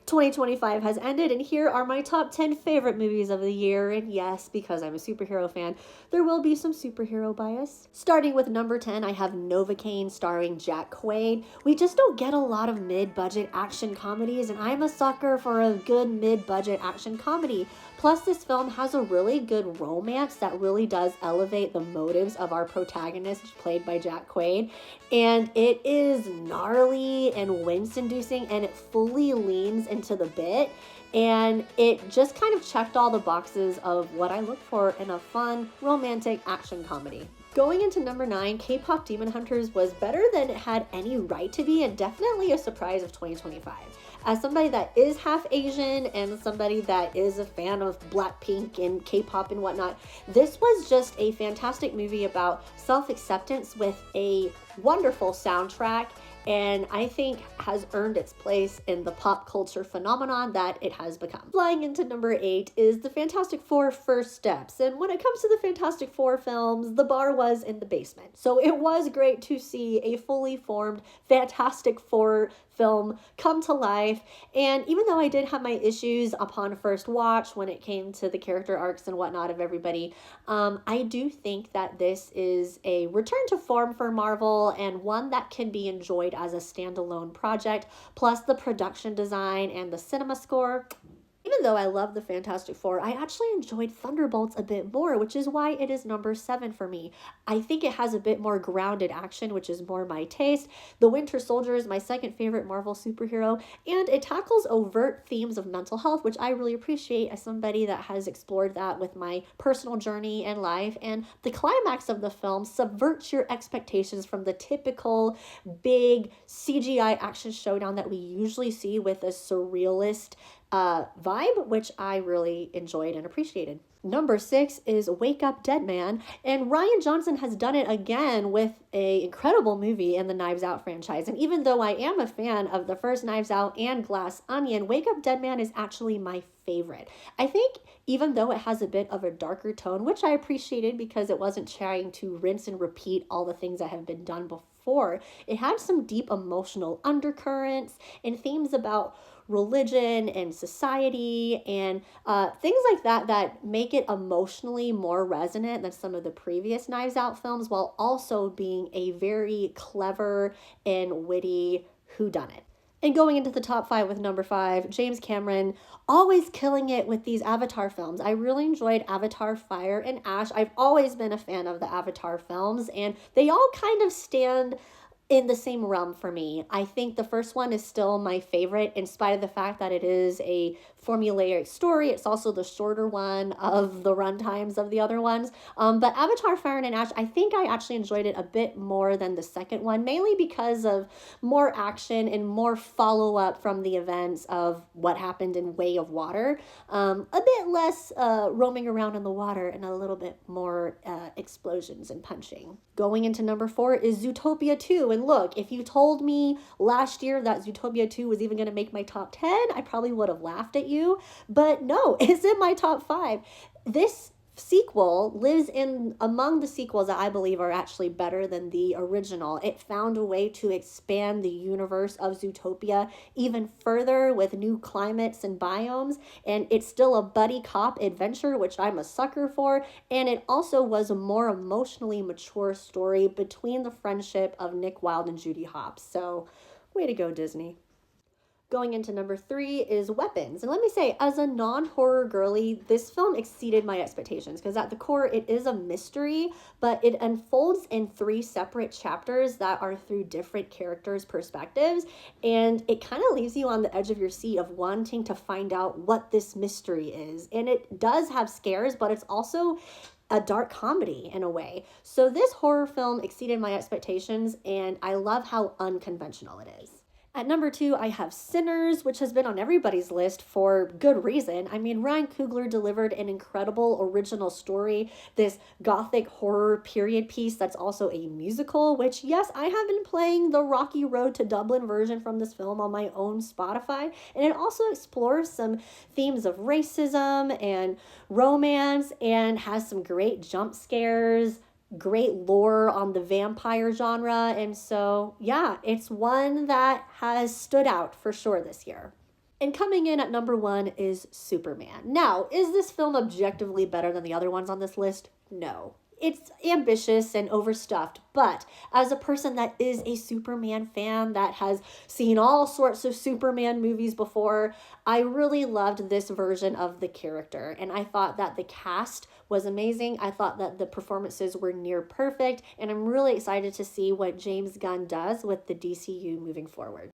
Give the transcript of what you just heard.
2025 has ended, and here are my top 10 favorite movies of the year. And yes, because I'm a superhero fan, there will be some superhero bias. Starting with number 10, I have Novocaine starring Jack Quaid. We just don't get a lot of mid-budget action comedies, and I'm a sucker for a good mid-budget action comedy. Plus, this film has a really good romance that really does elevate the motives of our protagonist, played by Jack Quaid. And it is gnarly and wince-inducing, and it fully leans into the bit. And it just kind of checked all the boxes of what I look for in a fun, romantic action comedy. Going into number 9, K-pop Demon Hunters was better than it had any right to be, and definitely a surprise of 2025. As somebody that is half Asian and somebody that is a fan of Blackpink and K-pop and whatnot, this was just a fantastic movie about self-acceptance with a wonderful soundtrack, and I think has earned its place in the pop culture phenomenon that it has become. Flying into number 8 is the Fantastic Four First Steps, and when it comes to the Fantastic Four films, the bar was in the basement. So it was great to see a fully formed Fantastic Four film come to life, and even though I did have my issues upon first watch when it came to the character arcs and whatnot of everybody, I do think that this is a return to form for Marvel and one that can be enjoyed as a standalone project, plus the production design and the cinema score. Even though I love the Fantastic Four, I actually enjoyed Thunderbolts a bit more, which is why it is number 7 for me. I think it has a bit more grounded action, which is more my taste. The Winter Soldier is my second favorite Marvel superhero, and it tackles overt themes of mental health, which I really appreciate as somebody that has explored that with my personal journey and life. And the climax of the film subverts your expectations from the typical big CGI action showdown that we usually see with a surrealist vibe, which I really enjoyed and appreciated. Number 6 is Wake Up Dead Man, and Rian Johnson has done it again with an incredible movie in the Knives Out franchise. And even though I am a fan of the first Knives Out and Glass Onion, Wake Up Dead Man is actually my favorite. I think even though it has a bit of a darker tone, which I appreciated because it wasn't trying to rinse and repeat all the things that have been done before, it had some deep emotional undercurrents and themes about religion and society and things like that that make it emotionally more resonant than some of the previous Knives Out films, while also being a very clever and witty whodunit. And going into the top 5 with number 5, James Cameron, always killing it with these Avatar films. I really enjoyed Avatar Fire and Ash. I've always been a fan of the Avatar films, and they all kind of stand in the same realm for me. I think the first one is still my favorite, in spite of the fact that it is a formulaic story. It's also the shorter one of the runtimes of the other ones. But Avatar Fire and Ash, I think I actually enjoyed it a bit more than the second one, mainly because of more action and more follow-up from the events of what happened in Way of Water. A bit less roaming around in the water and a little bit more explosions and punching. Going into number 4 is Zootopia 2. And look, if you told me last year that Zootopia 2 was even going to make my top 10, I probably would have laughed at you. But no, it's in my top 5. This sequel lives in among the sequels that I believe are actually better than the original. It found a way to expand the universe of Zootopia even further with new climates and biomes, and it's still a buddy cop adventure, which I'm a sucker for, and it also was a more emotionally mature story between the friendship of Nick Wilde and Judy Hopps. So, way to go, Disney. Going into number 3 is Weapons. And let me say, as a non-horror girly, this film exceeded my expectations because at the core, it is a mystery, but it unfolds in 3 separate chapters that are through different characters' perspectives. And it kind of leaves you on the edge of your seat of wanting to find out what this mystery is. And it does have scares, but it's also a dark comedy in a way. So this horror film exceeded my expectations, and I love how unconventional it is. At number 2, I have Sinners, which has been on everybody's list for good reason. I mean, Ryan Coogler delivered an incredible original story, this gothic horror period piece that's also a musical, which, yes, I have been playing the Rocky Road to Dublin version from this film on my own Spotify, and it also explores some themes of racism and romance and has some great jump scares, great lore on the vampire genre. And so, yeah, it's one that has stood out for sure this year. And coming in at number 1 is Superman. Now, is this film objectively better than the other ones on this list? No. It's ambitious and overstuffed, but as a person that is a Superman fan that has seen all sorts of Superman movies before, I really loved this version of the character. And I thought that the cast was amazing. I thought that the performances were near perfect, and I'm really excited to see what James Gunn does with the DCU moving forward.